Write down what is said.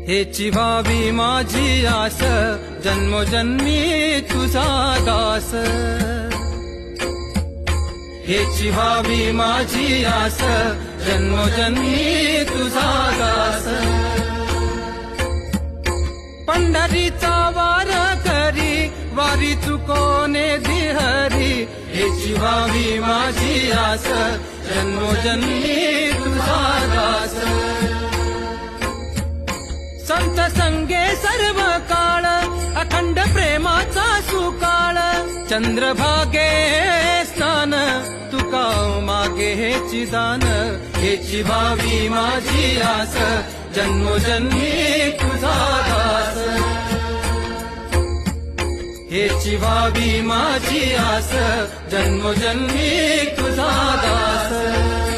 हेची व्हावी माझी आस जन्मोजन्मी तुझा दास हेची व्हावी माझी आस जन्मोजन्मी तुझा दास पंढरीचा वार करी वारी चुकोने दिहरी हेची व्हावी माझी आस जन्मोजन्मी तुझा दास संत संगे सर्व काळ अखंड प्रेमाचा सुकाळ चंद्रभागे स्नान तुका मागे हेची दान हेची व्हावी माझी आस जन्मोजन्मी तुझा दास हेची व्हावी माझी आस जन्मोजन्मी तुझा दास